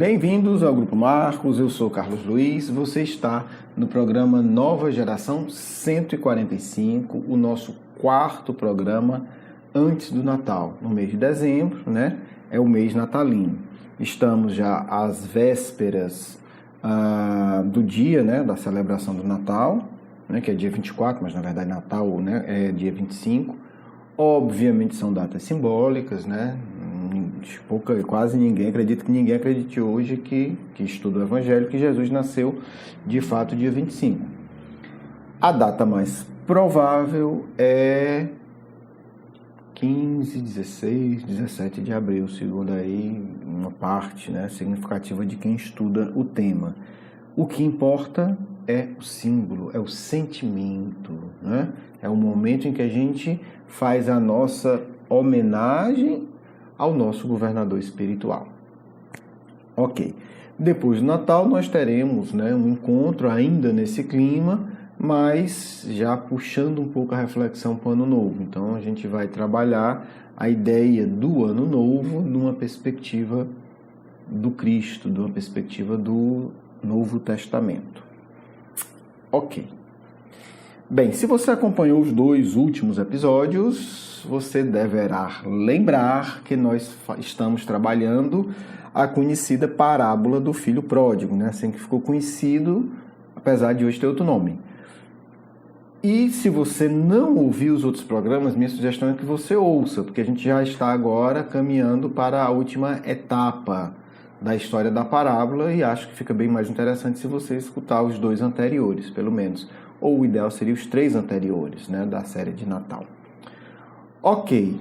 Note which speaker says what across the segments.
Speaker 1: Bem-vindos ao Grupo Marcos, eu sou Carlos Luiz, você está no programa Nova Geração 145, o nosso quarto programa antes do Natal, no mês de dezembro, né? É o mês natalino. Estamos já às vésperas do dia, né, da celebração do Natal, né, que é dia 24, mas na verdade Natal, né, é dia 25. Obviamente são datas simbólicas, né? Quase ninguém acredita, que ninguém acredite hoje que estuda o Evangelho, que Jesus nasceu de fato dia 25. A data mais provável é 15, 16, 17 de abril, segundo aí uma parte, né, significativa de quem estuda o tema. O que importa é o símbolo, é o sentimento, né? É o momento em que a gente faz a nossa homenagem ao nosso governador espiritual. Ok. Depois do Natal nós teremos, né, um encontro ainda nesse clima, mas já puxando um pouco a reflexão para o Ano Novo. Então a gente vai trabalhar a ideia do Ano Novo numa perspectiva do Cristo, numa perspectiva do Novo Testamento. Ok. Bem, se você acompanhou os dois últimos episódios, você deverá lembrar que nós estamos trabalhando a conhecida parábola do filho pródigo, né? Assim que ficou conhecido, apesar de hoje ter outro nome. E se você não ouviu os outros programas, minha sugestão é que você ouça, porque a gente já está agora caminhando para a última etapa da história da parábola e acho que fica bem mais interessante se você escutar os dois anteriores, pelo menos. Ou o ideal seria os 3 anteriores, né, da série de Natal. Ok.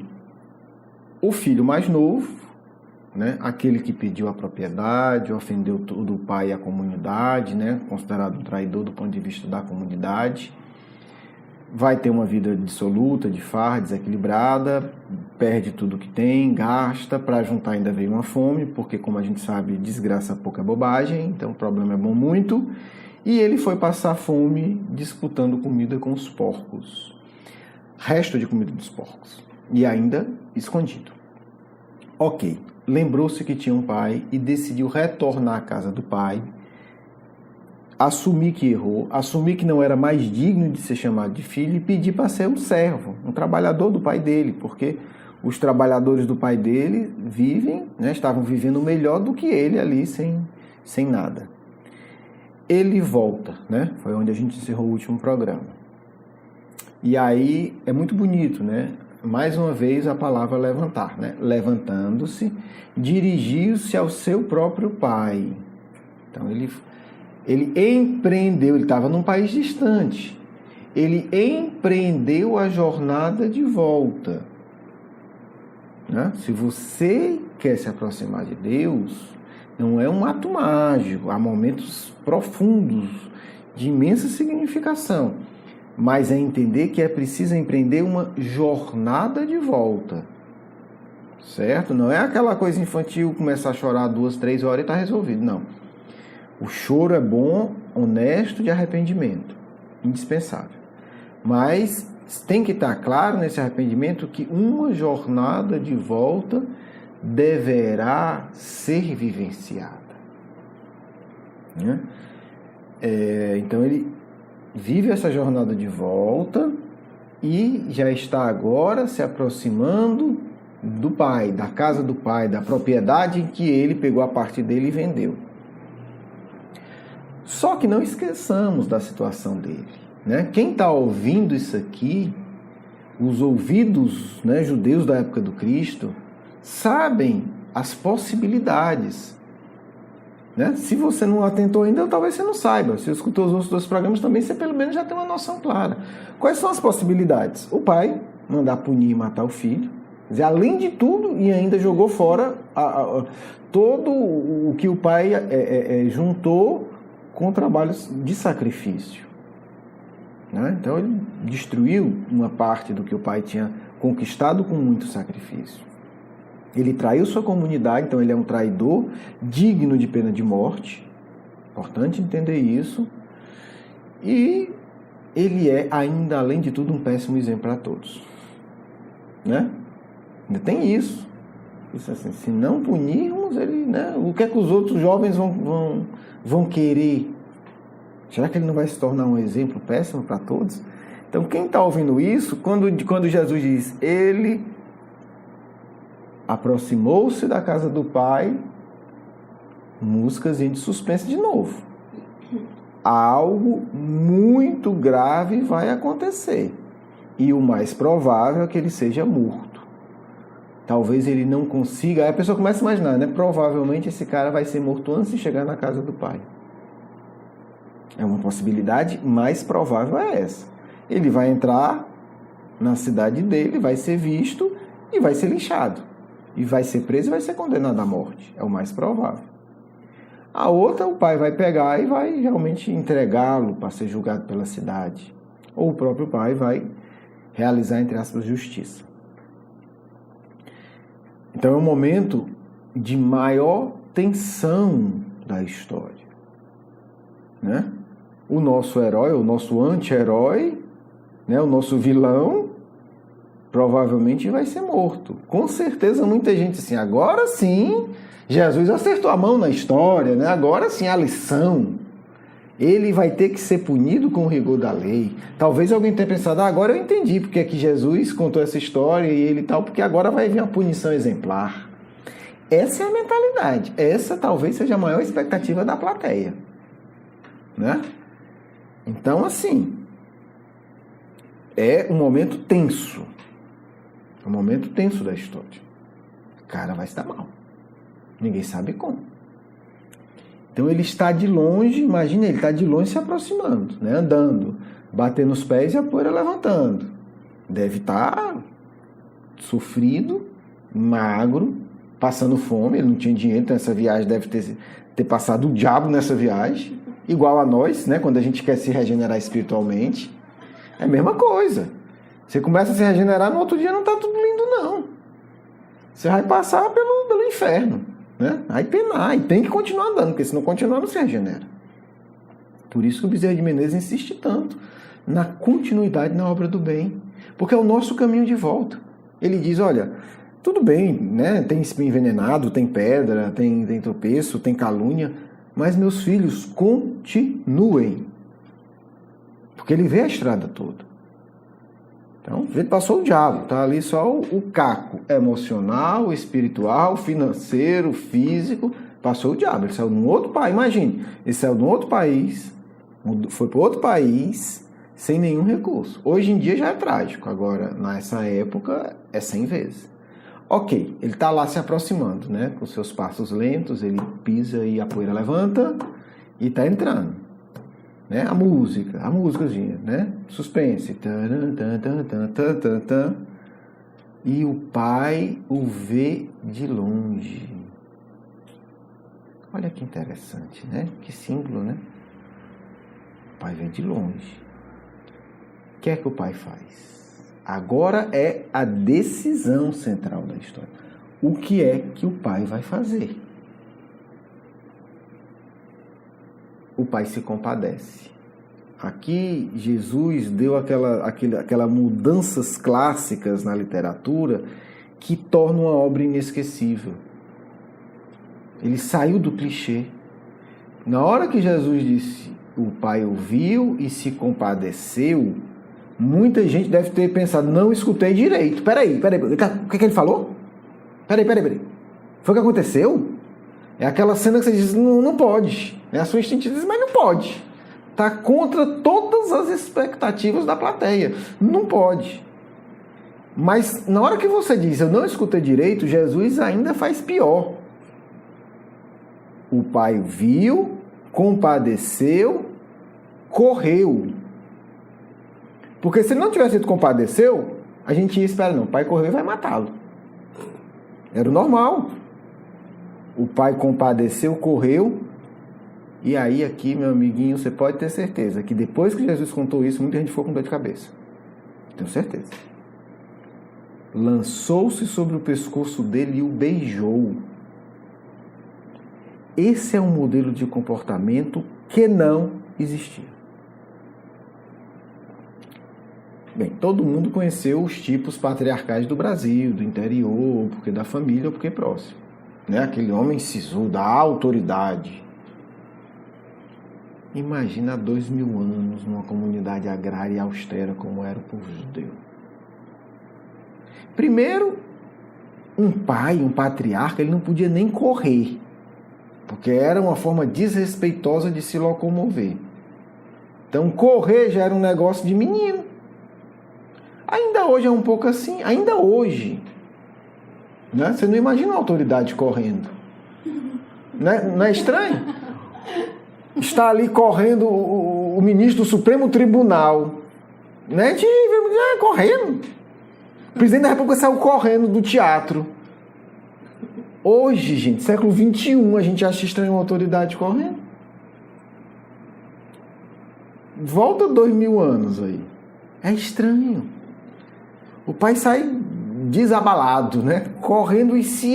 Speaker 1: O filho mais novo, né, aquele que pediu a propriedade, ofendeu todo o pai e a comunidade, né, considerado um traidor do ponto de vista da comunidade, vai ter uma vida dissoluta, de farra, desequilibrada, perde tudo que tem, gasta, para juntar ainda veio uma fome, porque como a gente sabe, desgraça pouca é bobagem, então o problema é bom muito, e ele foi passar fome disputando comida com os porcos, resto de comida dos porcos, e ainda escondido. Ok, lembrou-se que tinha um pai e decidiu retornar à casa do pai, assumir que errou, assumir que não era mais digno de ser chamado de filho e pedir para ser um servo, um trabalhador do pai dele, porque os trabalhadores do pai dele vivem, né, estavam vivendo melhor do que ele ali, sem nada. Ele volta, né? Foi onde a gente encerrou o último programa. E aí é muito bonito, né? Mais uma vez a palavra levantar, né? Levantando-se, dirigiu-se ao seu próprio pai. Então ele empreendeu, ele estava num país distante. Ele empreendeu a jornada de volta. Né? Se você quer se aproximar de Deus, não é um ato mágico, há momentos profundos, de imensa significação, mas é entender que é preciso empreender uma jornada de volta, certo? Não é aquela coisa infantil, começar a chorar 2, 3 horas e está resolvido, não. O choro é bom, honesto, de arrependimento, indispensável, mas tem que estar claro nesse arrependimento que uma jornada de volta deverá ser vivenciada. Né? Então ele vive essa jornada de volta e já está agora se aproximando do pai, da casa do pai, da propriedade em que ele pegou a parte dele e vendeu. Só que não esqueçamos da situação dele. Né? Quem está ouvindo isso aqui, os ouvidos, né, judeus da época do Cristo, sabem as possibilidades. Né? Se você não atentou ainda, talvez você não saiba. Se escutou os outros 2 programas também, você pelo menos já tem uma noção clara. Quais são as possibilidades? O pai mandar punir e matar o filho. Quer dizer, além de tudo, e ainda jogou fora todo o que o pai juntou com trabalhos de sacrifício. Né? Então ele destruiu uma parte do que o pai tinha conquistado com muito sacrifício. Ele traiu sua comunidade, então ele é um traidor digno de pena de morte. Importante entender isso. E ele é, ainda além de tudo, um péssimo exemplo para todos. Né? Ainda tem isso. Disse assim, se não punirmos, ele, né, o que é que os outros jovens vão querer? Será que ele não vai se tornar um exemplo péssimo para todos? Então, quem está ouvindo isso, quando Jesus diz, ele aproximou-se da casa do Pai, músicazinha de suspense de novo. Algo muito grave vai acontecer. E o mais provável é que ele seja morto. Talvez ele não consiga. Aí a pessoa começa a imaginar, né? Provavelmente esse cara vai ser morto antes de chegar na casa do Pai. É uma possibilidade, mais provável é essa. Ele vai entrar na cidade dele, vai ser visto e vai ser linchado. E vai ser preso e vai ser condenado à morte. É o mais provável. A outra, o pai vai pegar e vai realmente entregá-lo para ser julgado pela cidade. Ou o próprio pai vai realizar, entre aspas, justiça. Então é um momento de maior tensão da história, né? O nosso herói, o nosso anti-herói, né? O nosso vilão, provavelmente vai ser morto. Com certeza muita gente assim, agora sim, Jesus acertou a mão na história, né? Agora sim a lição. Ele vai ter que ser punido com o rigor da lei. Talvez alguém tenha pensado, agora eu entendi porque é que Jesus contou essa história e ele tal, porque agora vai vir uma punição exemplar. Essa é a mentalidade. Essa talvez seja a maior expectativa da plateia, né? Então, assim, é um momento tenso. É um momento tenso da história. O cara vai se dar mal. Ninguém sabe como. Então ele está de longe, imagina, ele está de longe se aproximando, né? Andando, batendo os pés e a poeira levantando. Deve estar sofrido, magro, passando fome, ele não tinha dinheiro, então essa viagem deve ter passado o diabo nessa viagem, igual a nós, né? Quando a gente quer se regenerar espiritualmente, é a mesma coisa. Você começa a se regenerar, no outro dia não está tudo lindo, não. Você vai passar pelo inferno. Né? Aí penar, e tem que continuar andando, porque se não continuar não se regenera. Por isso que o Bezerra de Menezes insiste tanto na continuidade na obra do bem, porque é o nosso caminho de volta. Ele diz, olha, tudo bem, né? Tem espinho envenenado, tem pedra, tem tropeço, tem calúnia, mas meus filhos, continuem, porque ele vê a estrada toda. Então, ele passou o diabo, tá ali só o caco emocional, espiritual, financeiro, físico, passou o diabo, ele saiu de um outro país, imagine, ele saiu de um outro país, foi para outro país, sem nenhum recurso. Hoje em dia já é trágico, agora, nessa época, é 100 vezes. Ok, ele está lá se aproximando, né, com seus passos lentos, ele pisa e a poeira levanta e está entrando. Né? A músicazinha, né? Suspense. E o pai o vê de longe. Olha que interessante, né? Que símbolo, né? O pai vê de longe. O que é que o pai faz? Agora é a decisão central da história. O que é que o pai vai fazer? O pai se compadece. Aqui Jesus deu aquelas mudanças clássicas na literatura que tornam a obra inesquecível. Ele saiu do clichê. Na hora que Jesus disse, o pai ouviu e se compadeceu, muita gente deve ter pensado, não escutei direito. Peraí, o que ele falou? Peraí. Foi o que aconteceu? É aquela cena que você diz, não pode. A sua instintiva diz, mas não pode. Está contra todas as expectativas da plateia. Não pode. Mas na hora que você diz, eu não escutei direito, Jesus ainda faz pior. O pai viu, compadeceu, correu. Porque se ele não tivesse sido compadeceu, a gente ia esperar, não, o pai correu e vai matá-lo. Era o normal. O pai compadeceu, correu. E aí aqui, meu amiguinho, você pode ter certeza que depois que Jesus contou isso, muita gente ficou com dor de cabeça. Tenho certeza. Lançou-se sobre o pescoço dele e o beijou. Esse é um modelo de comportamento que não existia. Bem, todo mundo conheceu os tipos patriarcais do Brasil, do interior, porque da família ou porque é próximo. Né? Aquele homem sisudo, a autoridade. Imagina há 2000 anos numa comunidade agrária e austera como era o povo judeu. Primeiro, um pai, um patriarca, ele não podia nem correr, porque era uma forma desrespeitosa de se locomover. Então, correr já era um negócio de menino. Ainda hoje é um pouco assim, ainda hoje. Né? Você não imagina uma autoridade correndo. Não é estranho? Está ali correndo o ministro do Supremo Tribunal. Né? Correndo. O presidente da República saiu correndo do teatro. Hoje, gente, século XXI, a gente acha estranho uma autoridade correndo. Volta 2000 anos aí. É estranho. O pai sai desabalado, né? Correndo e se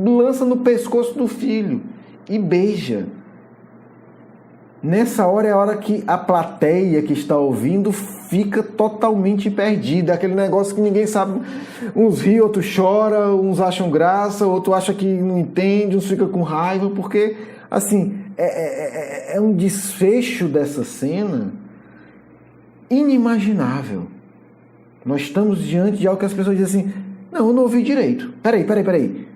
Speaker 1: lança no pescoço do filho e beija. Nessa hora é a hora que a plateia que está ouvindo fica totalmente perdida. Aquele negócio que ninguém sabe. Uns riem, outros choram, uns acham graça, outros acham que não entende, uns ficam com raiva, porque, assim, é um desfecho dessa cena inimaginável. Nós estamos diante de algo que as pessoas dizem assim, não, eu não ouvi direito. Peraí.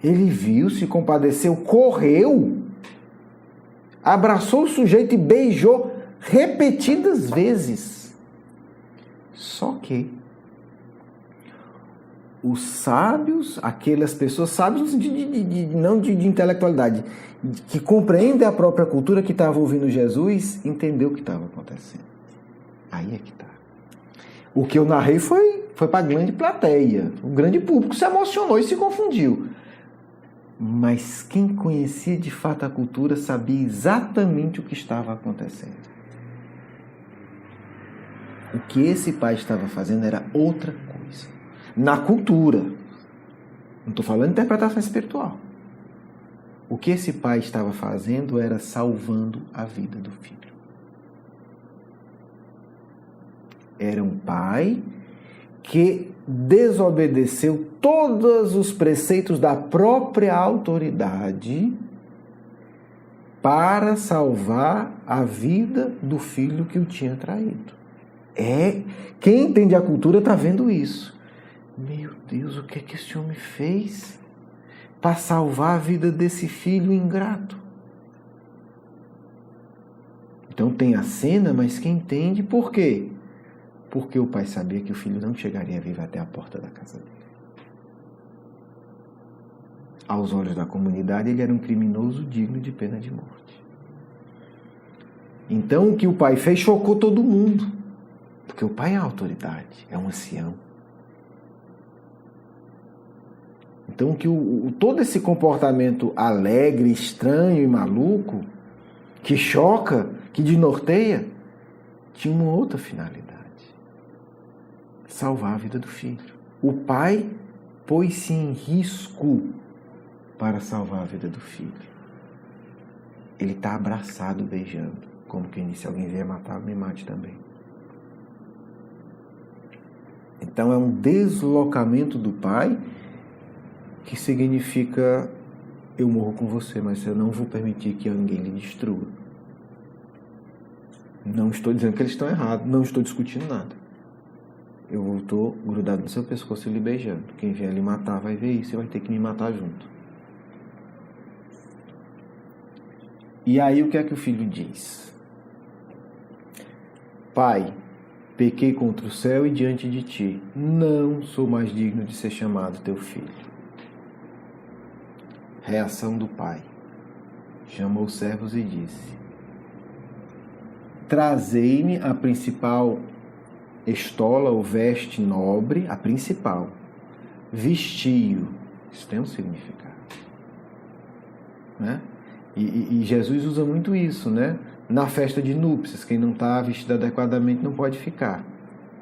Speaker 1: Ele viu, se compadeceu, correu, abraçou o sujeito e beijou repetidas vezes. Só que os sábios, aquelas pessoas sábias não de intelectualidade, que compreendem a própria cultura que estava ouvindo Jesus, entendeu o que estava acontecendo. Aí é que está. O que eu narrei foi para a grande plateia. O grande público se emocionou e se confundiu. Mas quem conhecia de fato a cultura sabia exatamente o que estava acontecendo. O que esse pai estava fazendo era outra coisa. Na cultura. Não estou falando de interpretação espiritual. O que esse pai estava fazendo era salvando a vida do filho. Era um pai que desobedeceu todos os preceitos da própria autoridade para salvar a vida do filho que o tinha traído. Quem entende a cultura está vendo isso. Meu Deus, o que é que esse homem fez para salvar a vida desse filho ingrato? Então tem a cena, mas quem entende por quê? Porque o pai sabia que o filho não chegaria vivo até a porta da casa dele. Aos olhos da comunidade, ele era um criminoso digno de pena de morte. Então, o que o pai fez chocou todo mundo. Porque o pai é a autoridade, é um ancião. Então, todo esse comportamento alegre, estranho e maluco, que choca, que desnorteia, tinha uma outra finalidade. Salvar a vida do filho. O pai pôs-se em risco para salvar a vida do filho. Ele está abraçado, beijando, como quem disse, alguém vier matar, me mate também. Então é um deslocamento do pai que significa eu morro com você, mas eu não vou permitir que ninguém lhe destrua. Não estou dizendo que eles estão errados, não estou discutindo nada. Eu estou grudado no seu pescoço e lhe beijando. Quem vier lhe matar vai ver isso e vai ter que me matar junto. E aí o que é que o filho diz? Pai, pequei contra o céu e diante de ti. Não sou mais digno de ser chamado teu filho. Reação do pai. Chamou os servos e disse: trazei-me a principal estola ou veste nobre, a principal. Vestiu. Isso tem um significado. Né? E Jesus usa muito isso, né? Na festa de núpcias, quem não está vestido adequadamente não pode ficar.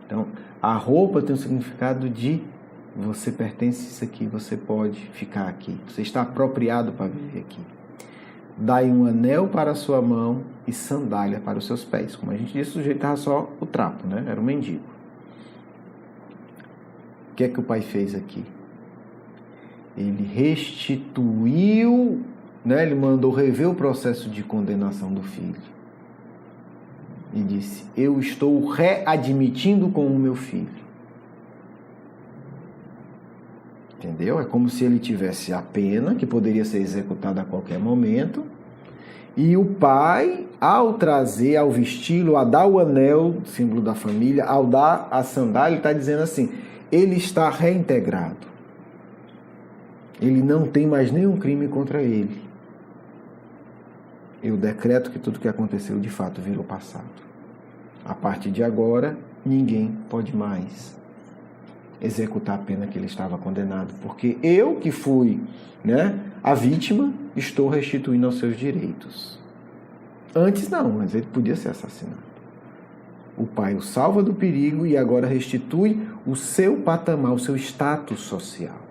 Speaker 1: Então, a roupa tem um significado de você pertence a isso aqui, você pode ficar aqui. Você está apropriado para viver aqui. Dai um anel para a sua mão e sandália para os seus pés. Como a gente disse, o sujeito estava só o trapo, né? Era um mendigo. que é que o pai fez aqui? Ele restituiu, né? Ele mandou rever o processo de condenação do filho. E disse, eu estou readmitindo com o meu filho. Entendeu? É como se ele tivesse a pena, que poderia ser executada a qualquer momento, e o pai, ao trazer, ao vesti-lo, a dar o anel, símbolo da família, ao dar a sandália, ele está dizendo assim, ele está reintegrado. Ele não tem mais nenhum crime contra ele. Eu decreto que tudo que aconteceu de fato virou passado. A partir de agora, ninguém pode mais executar a pena que ele estava condenado, porque eu que fui, né, a vítima, estou restituindo aos seus direitos. Antes não, mas ele podia ser assassinado. O pai o salva do perigo e agora restitui o seu patamar, o seu status social.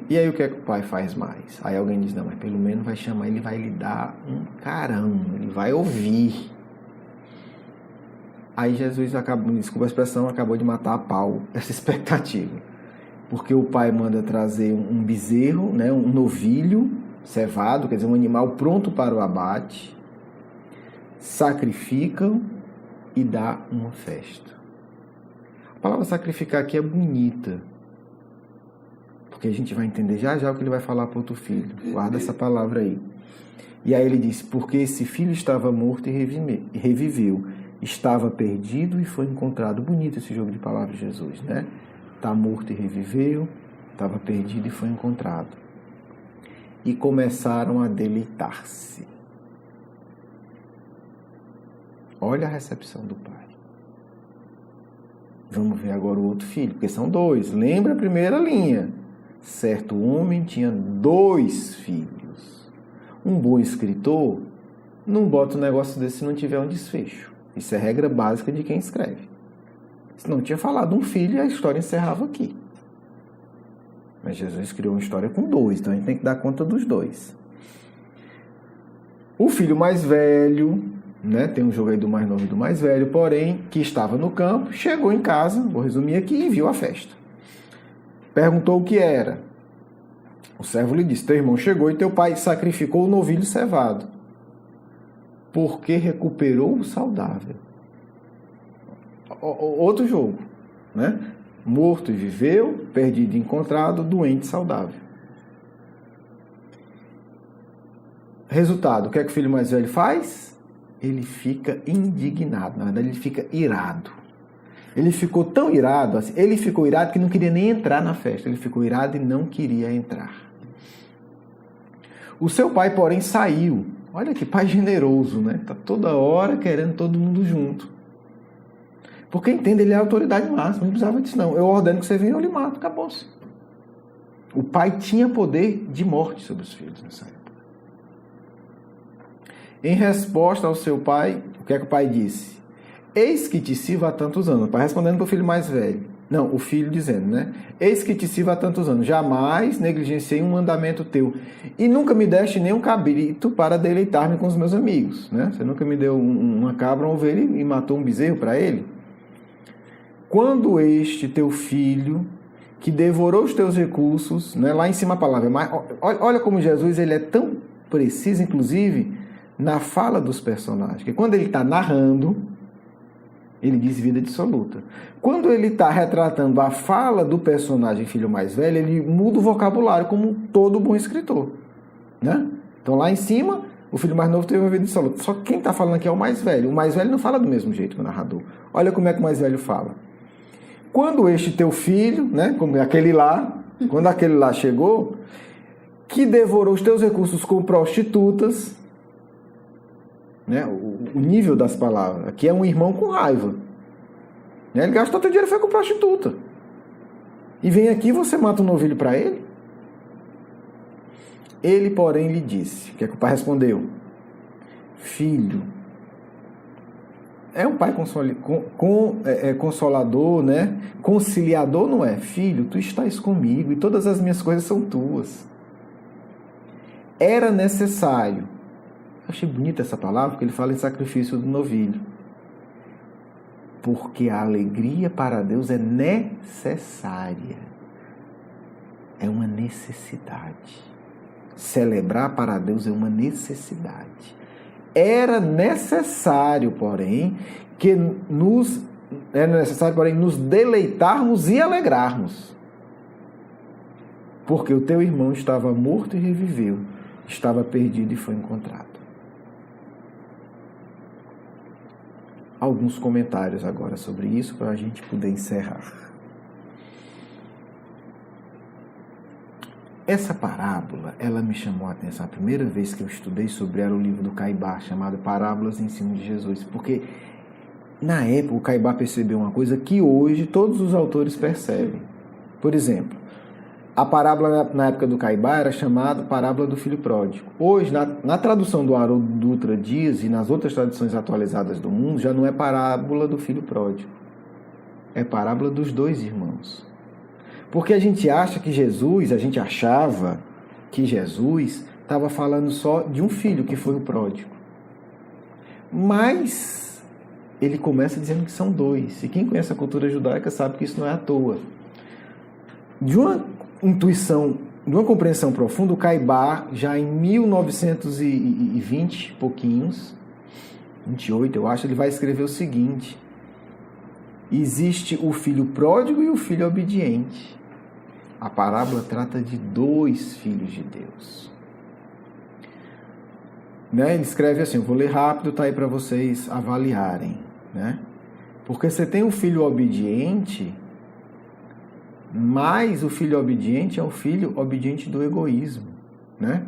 Speaker 1: E aí o que é que o pai faz mais? Aí alguém diz, não, mas pelo menos vai chamar, ele vai lhe dar um carão, ele vai ouvir. Aí Jesus, desculpa a expressão, acabou de matar a pau essa expectativa. Porque o pai manda trazer um bezerro, né, um novilho cevado, quer dizer, um animal pronto para o abate, sacrificam e dá uma festa. A palavra sacrificar aqui é bonita, porque a gente vai entender já já o que ele vai falar para outro filho. Guarda essa palavra aí. E aí ele diz, porque esse filho estava morto e reviveu. Estava perdido e foi encontrado. Bonito esse jogo de palavras de Jesus, né? Está morto e reviveu, estava perdido e foi encontrado. E começaram a deleitar-se. Olha a recepção do pai. Vamos ver agora o outro filho, porque são dois. Lembra a primeira linha. Certo homem tinha 2 filhos. Um bom escritor não bota um negócio desse se não tiver um desfecho. Isso é regra básica de quem escreve. Se não tinha falado um filho, a história encerrava aqui. Mas Jesus criou uma história com 2, então a gente tem que dar conta dos 2. O filho mais velho, né, tem um jogo aí do mais novo e do mais velho, porém, que estava no campo, chegou em casa, vou resumir aqui, e viu a festa. Perguntou o que era. O servo lhe disse, teu irmão chegou e teu pai sacrificou o novilho cevado, porque recuperou o saudável. Outro jogo, né? Morto e viveu, perdido e encontrado, doente e saudável. Resultado, o que é que o filho mais velho faz? Ele fica indignado, na verdade ele fica irado. Ele ficou tão irado, assim, ele ficou irado que não queria nem entrar na festa, ele ficou irado e não queria entrar. O seu pai, porém, saiu. Olha que pai generoso, né? Está toda hora querendo todo mundo junto. Porque entende, ele é a autoridade máxima, não precisava disso não. Eu ordeno que você venha, eu lhe mato, acabou-se. O pai tinha poder de morte sobre os filhos nessa época. Em resposta ao seu pai, o que é que o pai disse? Eis que te sirvo há tantos anos. O pai respondendo para o filho mais velho. Não, o filho dizendo, né? Eis que te sirvo há tantos anos. Jamais negligenciei um mandamento teu. E nunca me deste nenhum cabrito para deleitar-me com os meus amigos. Né? Você nunca me deu uma cabra, uma ovelha e matou um bezerro para ele? Quando este teu filho, que devorou os teus recursos, né? Lá em cima a palavra, mas olha como Jesus ele é tão preciso, inclusive, na fala dos personagens. Que quando ele está narrando, ele diz vida absoluta. Quando ele está retratando a fala do personagem filho mais velho, ele muda o vocabulário, como todo bom escritor. Né? Então lá em cima, o filho mais novo teve uma vida absoluta. Só que quem está falando aqui é o mais velho. O mais velho não fala do mesmo jeito que o narrador. Olha como é que o mais velho fala. Quando este teu filho, né, como aquele lá, quando aquele lá chegou, que devorou os teus recursos com prostitutas, né, o nível das palavras, aqui é um irmão com raiva. Né, ele gastou teu dinheiro e foi com prostituta. E vem aqui e você mata um novilho para ele? Ele, porém, lhe disse, o que é que o pai respondeu? Filho, é um pai consolador, né? Conciliador não é? Filho, tu estás comigo e todas as minhas coisas são tuas. Era necessário. Achei bonita essa palavra, porque ele fala em sacrifício do novilho. Porque a alegria para Deus é necessária. É uma necessidade. Celebrar para Deus é uma necessidade. Era necessário, porém, nos deleitarmos e alegrarmos. Porque o teu irmão estava morto e reviveu, estava perdido e foi encontrado. Alguns comentários agora sobre isso para a gente poder encerrar. Essa parábola, ela me chamou a atenção. A primeira vez que eu estudei sobre ela, o livro do Caibá, chamado Parábolas e Ensino de Jesus. Porque, na época, o Caibá percebeu uma coisa que hoje todos os autores percebem. Por exemplo, a parábola na época do Caibá era chamada Parábola do Filho Pródigo. Hoje, na tradução do Haroldo Dutra Dias e nas outras traduções atualizadas do mundo, já não é Parábola do Filho Pródigo. É Parábola dos Dois Irmãos. Porque a gente achava que Jesus estava falando só de um filho, que foi o pródigo. Mas ele começa dizendo que são dois. E quem conhece a cultura judaica sabe que isso não é à toa. De uma intuição, de uma compreensão profunda, o Caibá, já em 1920, pouquinhos, 28 eu acho, ele vai escrever o seguinte: existe o filho pródigo e o filho obediente. A parábola trata de dois filhos de Deus. Né? Ele escreve assim, eu vou ler rápido, tá aí para vocês avaliarem. Né? Porque você tem o filho obediente, mas o filho obediente é o filho obediente do egoísmo. Né?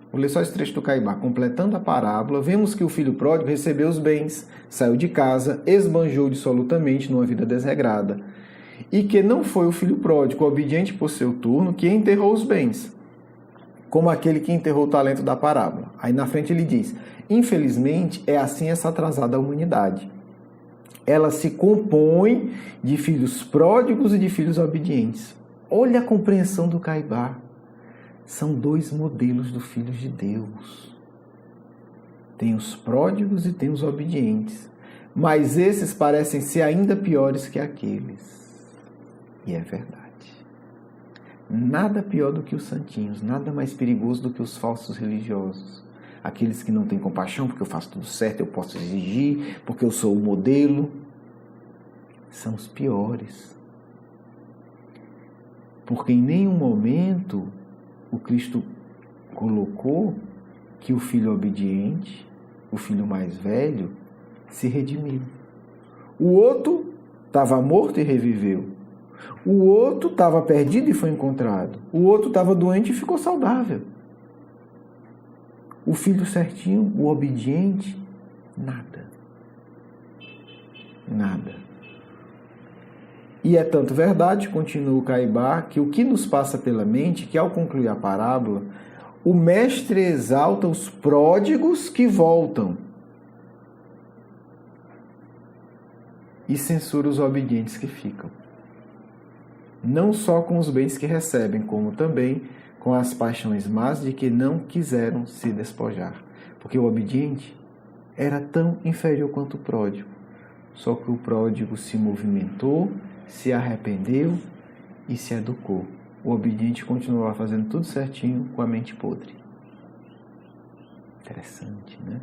Speaker 1: Vou ler só esse trecho do Caibá. Completando a parábola, vemos que o filho pródigo recebeu os bens, saiu de casa, esbanjou dissolutamente numa vida desregrada. E que não foi o filho pródigo, obediente por seu turno, que enterrou os bens, como aquele que enterrou o talento da parábola. Aí na frente ele diz, infelizmente é assim essa atrasada humanidade. Ela se compõe de filhos pródigos e de filhos obedientes. Olha a compreensão do Caibá. São dois modelos do filho de Deus. Tem os pródigos e tem os obedientes. Mas esses parecem ser ainda piores que aqueles. E é verdade. Nada pior do que os santinhos, nada mais perigoso do que os falsos religiosos. Aqueles que não têm compaixão, porque eu faço tudo certo, eu posso exigir, porque eu sou o modelo. São os piores. Porque em nenhum momento o Cristo colocou que o filho obediente, o filho mais velho, se redimiu. O outro estava morto e reviveu. O outro estava perdido e foi encontrado. O outro estava doente e ficou saudável. O filho certinho, o obediente, nada. Nada. E é tanto verdade, continua o Caibá, que o que nos passa pela mente, que ao concluir a parábola, o mestre exalta os pródigos que voltam e censura os obedientes que ficam. Não só com os bens que recebem, como também com as paixões más de que não quiseram se despojar. Porque o obediente era tão inferior quanto o pródigo. Só que o pródigo se movimentou, se arrependeu e se educou. O obediente continuava fazendo tudo certinho com a mente podre. Interessante, né?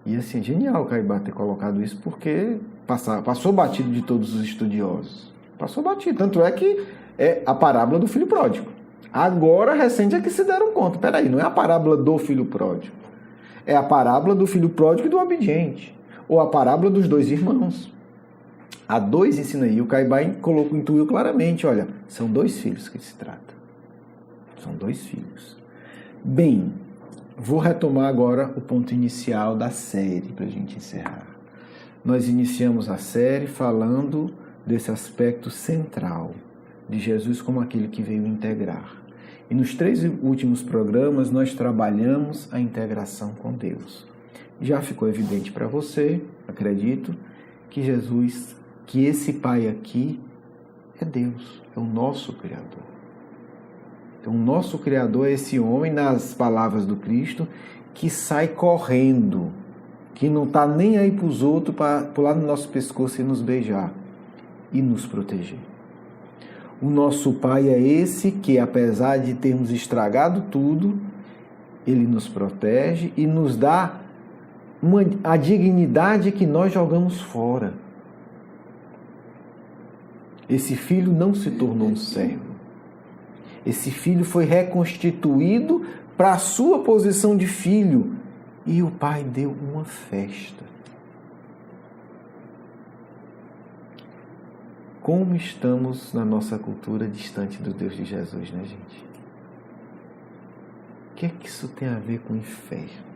Speaker 1: E assim, genial o Caibá ter colocado isso, porque passou batido de todos os estudiosos. Passou batido. Tanto é que é a parábola do filho pródigo. Agora, recente, é que se deram conta. Peraí, não é a parábola do filho pródigo. É a parábola do filho pródigo e do obediente. Ou a parábola dos dois irmãos. Há dois ensina aí. O Caibá intuiu claramente, olha, são dois filhos que se trata. São dois filhos. Bem, vou retomar agora o ponto inicial da série, para a gente encerrar. Nós iniciamos a série falando desse aspecto central de Jesus como aquele que veio integrar. E nos 3 últimos programas nós trabalhamos a integração com Deus. Já ficou evidente para você, acredito, que Jesus, que esse Pai aqui é Deus, é o nosso Criador. Então o nosso Criador é esse homem, nas palavras do Cristo, que sai correndo, que não está nem aí para os outros, para pular no nosso pescoço e nos beijar e nos proteger. O nosso Pai é esse que, apesar de termos estragado tudo, Ele nos protege e nos dá a dignidade que nós jogamos fora. Esse filho não se tornou um servo. Esse filho foi reconstituído para a sua posição de filho. E o pai deu uma festa. Como estamos na nossa cultura distante do Deus de Jesus, né, gente? O que é que isso tem a ver com inferno?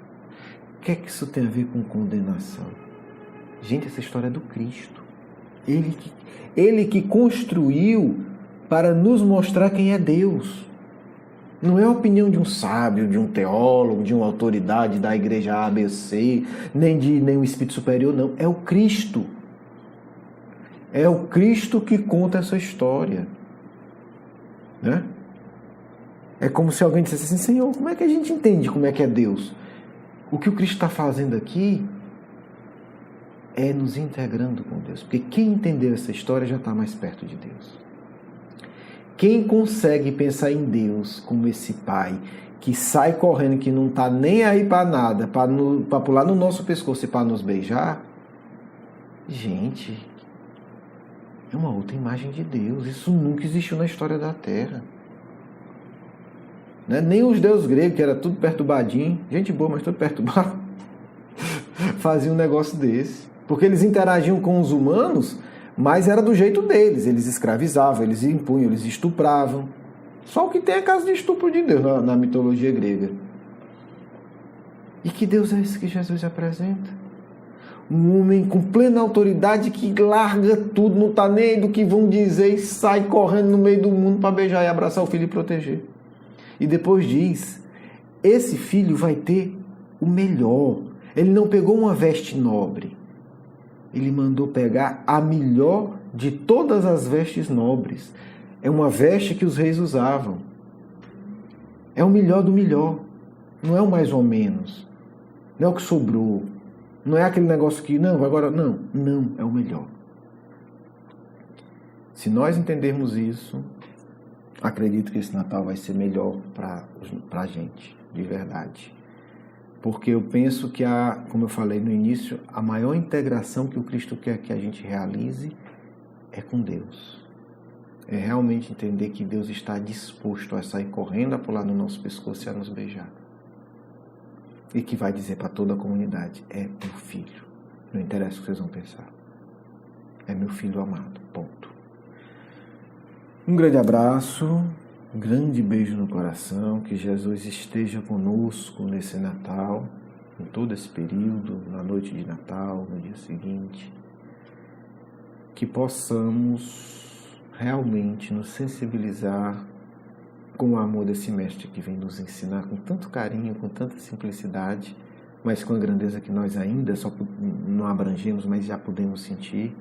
Speaker 1: O que é que isso tem a ver com condenação? Gente, essa história é do Cristo. Ele que construiu para nos mostrar quem é Deus. Não é a opinião de um sábio, de um teólogo, de uma autoridade da igreja ABC, nem de nenhum espírito superior, não. É o Cristo. É o Cristo que conta essa história. Né? É como se alguém dissesse assim, Senhor, como é que a gente entende como é que é Deus? O que o Cristo está fazendo aqui é nos integrando com Deus. Porque quem entendeu essa história já está mais perto de Deus. Quem consegue pensar em Deus como esse pai que sai correndo, que não está nem aí para nada, para pular no nosso pescoço e para nos beijar, gente, é uma outra imagem de Deus. Isso nunca existiu na história da Terra. Né? Nem os deuses gregos, que era tudo perturbadinho, gente boa, mas tudo perturbado, faziam um negócio desse. Porque eles interagiam com os humanos, mas era do jeito deles. Eles escravizavam, eles impunham, eles estupravam. Só o que tem é caso de estupro de Deus na mitologia grega. E que Deus é esse que Jesus apresenta? Um homem com plena autoridade que larga tudo, não está nem aí do que vão dizer e sai correndo no meio do mundo para beijar e abraçar o filho e proteger. E depois diz, esse filho vai ter o melhor. Ele não pegou uma veste nobre. Ele mandou pegar a melhor de todas as vestes nobres. É uma veste que os reis usavam. É o melhor do melhor. Não é o mais ou menos. Não é o que sobrou. Não é aquele negócio que, não, agora não. Não, é o melhor. Se nós entendermos isso, acredito que esse Natal vai ser melhor para a gente, de verdade. Porque eu penso que, como eu falei no início, a maior integração que o Cristo quer que a gente realize é com Deus. É realmente entender que Deus está disposto a sair correndo, a pular no nosso pescoço e a nos beijar. E que vai dizer para toda a comunidade, é meu filho. Não interessa o que vocês vão pensar. É meu filho amado, ponto. Um grande abraço. Um grande beijo no coração, que Jesus esteja conosco nesse Natal, em todo esse período, na noite de Natal, no dia seguinte. Que possamos realmente nos sensibilizar com o amor desse Mestre que vem nos ensinar com tanto carinho, com tanta simplicidade, mas com a grandeza que nós ainda só não abrangemos, mas já podemos sentir,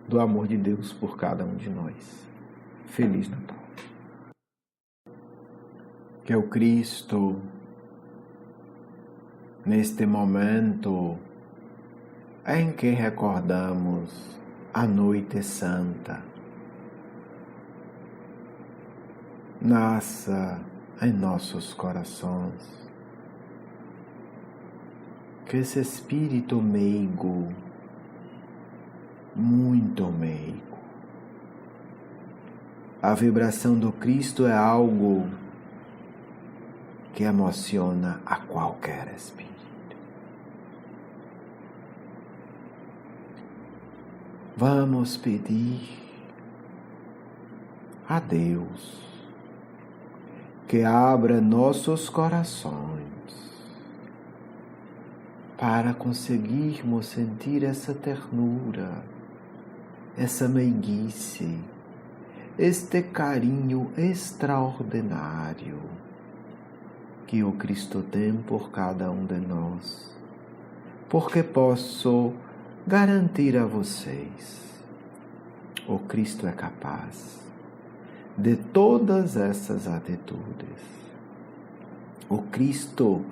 Speaker 1: do amor de Deus por cada um de nós. Feliz Natal. Que o Cristo, neste momento em que recordamos a Noite Santa, nasça em nossos corações. Que esse espírito meigo, muito meigo, a vibração do Cristo é algo que emociona a qualquer espírito. Vamos pedir a Deus que abra nossos corações para conseguirmos sentir essa ternura, essa meiguice, este carinho extraordinário que o Cristo tem por cada um de nós, porque posso garantir a vocês, o Cristo é capaz de todas essas atitudes. O Cristo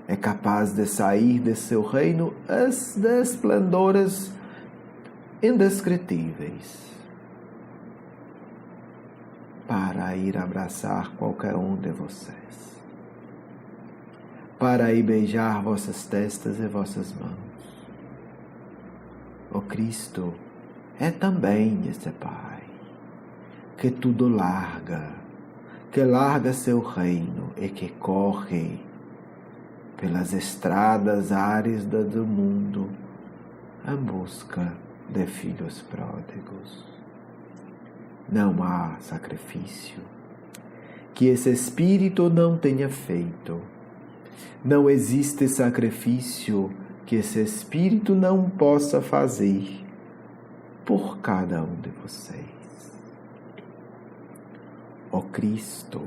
Speaker 1: é capaz de sair de seu reino de esplendores indescritíveis para ir abraçar qualquer um de vocês, para ir beijar vossas testas e vossas mãos. O Cristo é também esse Pai que tudo larga, que larga seu reino e que corre pelas estradas áridas do mundo em busca de filhos pródigos. Não há sacrifício que esse Espírito não tenha feito. Não existe sacrifício que esse Espírito não possa fazer por cada um de vocês. O Cristo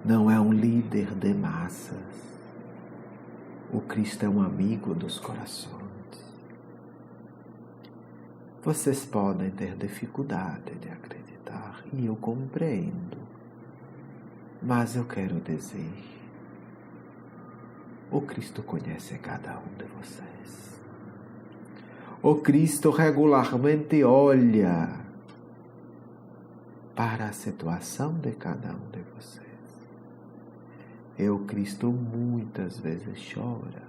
Speaker 1: não é um líder de massas. O Cristo é um amigo dos corações. Vocês podem ter dificuldade de acreditar, e eu compreendo. Mas eu quero dizer, o Cristo conhece cada um de vocês. O Cristo regularmente olha para a situação de cada um de vocês. E o Cristo muitas vezes chora,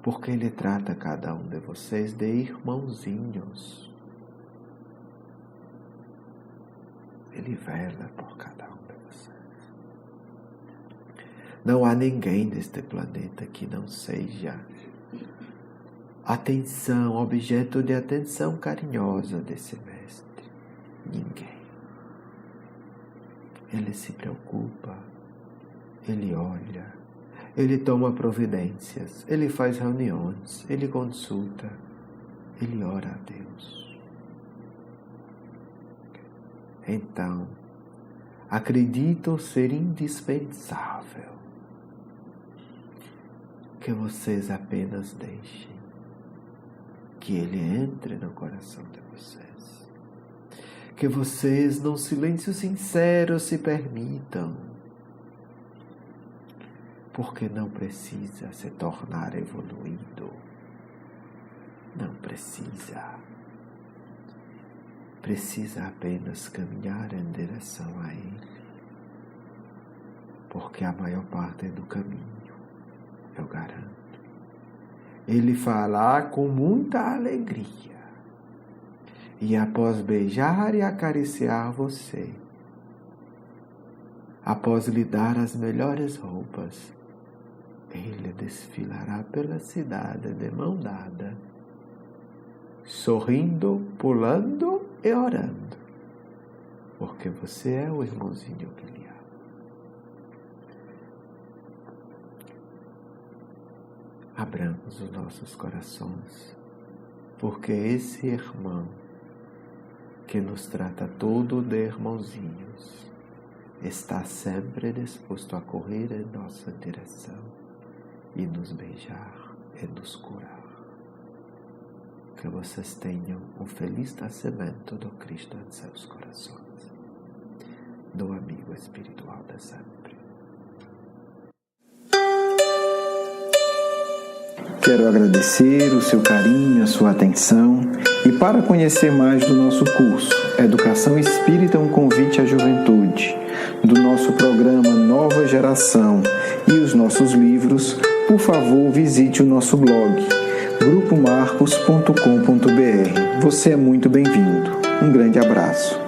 Speaker 1: porque Ele trata cada um de vocês de irmãozinhos. Ele vela por cada um de vocês. Não há ninguém neste planeta que não seja atenção, objeto de atenção carinhosa desse Mestre. Ninguém. Ele se preocupa, Ele olha, Ele toma providências, Ele faz reuniões, Ele consulta, Ele ora a Deus. Então, acredito ser indispensável que vocês apenas deixem que Ele entre no coração de vocês. Que vocês, num silêncio sincero, se permitam. Porque não precisa se tornar evoluído. Não precisa. Precisa apenas caminhar em direção a Ele. Porque a maior parte do caminho, eu garanto, Ele fará com muita alegria. E após beijar e acariciar você, após lhe dar as melhores roupas, Ele desfilará pela cidade de mão dada, sorrindo, pulando e orando, porque você é o irmãozinho que Ele ama. Abramos os nossos corações, porque esse irmão que nos trata todo de irmãozinhos está sempre disposto a correr em nossa direção e nos beijar e nos curar. Que vocês tenham um feliz nascimento do Cristo em seus corações, do amigo espiritual de sempre. Quero agradecer o seu carinho, a sua atenção, e para conhecer mais do nosso curso Educação Espírita, um convite à juventude, do nosso programa Nova Geração e os nossos livros, por favor, visite o nosso blog grupomarcos.com.br. Você é muito bem-vindo. Um grande abraço.